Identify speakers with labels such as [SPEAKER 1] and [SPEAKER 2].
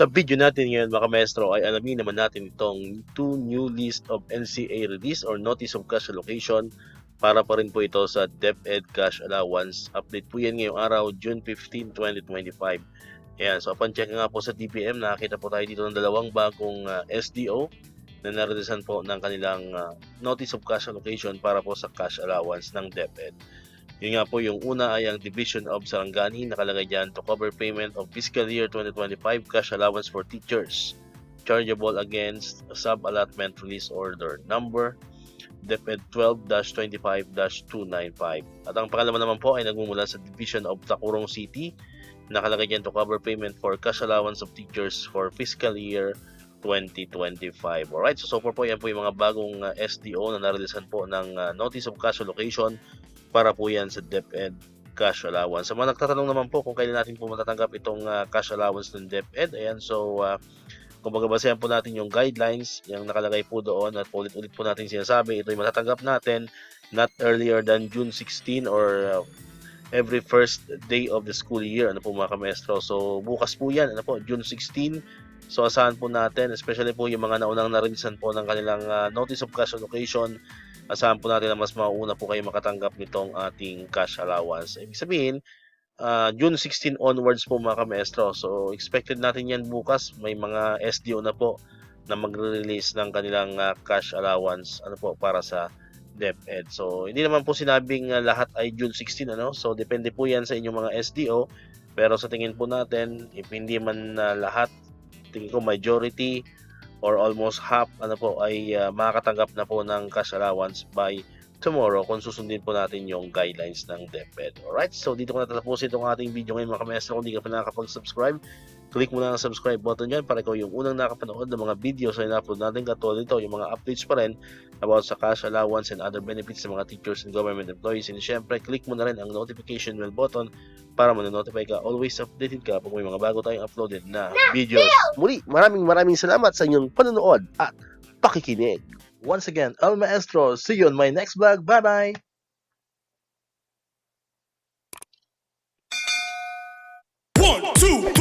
[SPEAKER 1] Sa video natin ngayon mga maestro ay alamin naman natin itong 2 new list of NCA release or Notice of Cash Allocation para pa rin po ito sa DepEd Cash Allowance. Update po yan ngayong araw, June 15, 2025. Ayan, so upon check nga po sa DPM, nakakita po tayo dito ng dalawang bagong SDO na nareleasan po ng kanilang Notice of Cash Allocation para po sa cash allowance ng DepEd. Yun nga po, yung una ay ang Division of Sarangani, nakalagay dyan to cover payment of fiscal year 2025 cash allowance for teachers chargeable against sub-allotment release order number DepEd 12-25-295. At ang pangalawa naman po ay nagmumula sa Division of Tacurong City, nakalagay dyan to cover payment for cash allowance of teachers for fiscal year 2025. Alright, so far po yan po yung mga bagong SDO na nareleasan po ng Notice of Cash Allocation para po yan sa DepEd Cash Allowance. Sa mga nagtatanong naman po kung kailan natin po matatanggap itong cash allowance ng DepEd, ayan, so kung babasayan po natin yung guidelines, yung nakalagay po doon at ulit-ulit po natin sinasabi, ito yung matatanggap natin not earlier than June 16 or every first day of the school year, ano po mga kamestro. So bukas po yan, ano po, June 16. So asahan po natin, especially po yung mga naunang nareleasan po ng kanilang Notice of Cash Allocation, asahan po natin na mas mauna po kayo makatanggap nitong ating cash allowance. Ibig sabihin, June 16 onwards po mga kamestro. So expected natin yan bukas, may mga SDO na po na magre-release ng kanilang cash allowance ano po para sa DepEd. So hindi naman po sinabing lahat ay June 16, ano? So depende po yan sa inyong mga SDO, pero sa tingin po natin, if hindi man lahat, tingin ko majority or almost half ano po ay makakatanggap na po ng cash allowance by tomorrow kung susundin po natin yung guidelines ng DepEd. Alright, so dito ko natatapusin itong ating video ngayon mga kamestro. Kung di ka pa nakakapag-subscribe, click mo na ang subscribe button dyan para ikaw yung unang nakapanood ng mga videos na in-upload natin. Katulad nito, yung mga updates pa rin about sa cash allowance and other benefits sa mga teachers and government employees. And syempre, click mo na rin ang notification bell button para ma-notify ka. Always updated ka pag may mga bago tayong uploaded na videos. Muli, maraming salamat sa inyong panonood at pakikinig. Once again, El Maestro. See you on my next vlog. Bye-bye!
[SPEAKER 2] 1, 2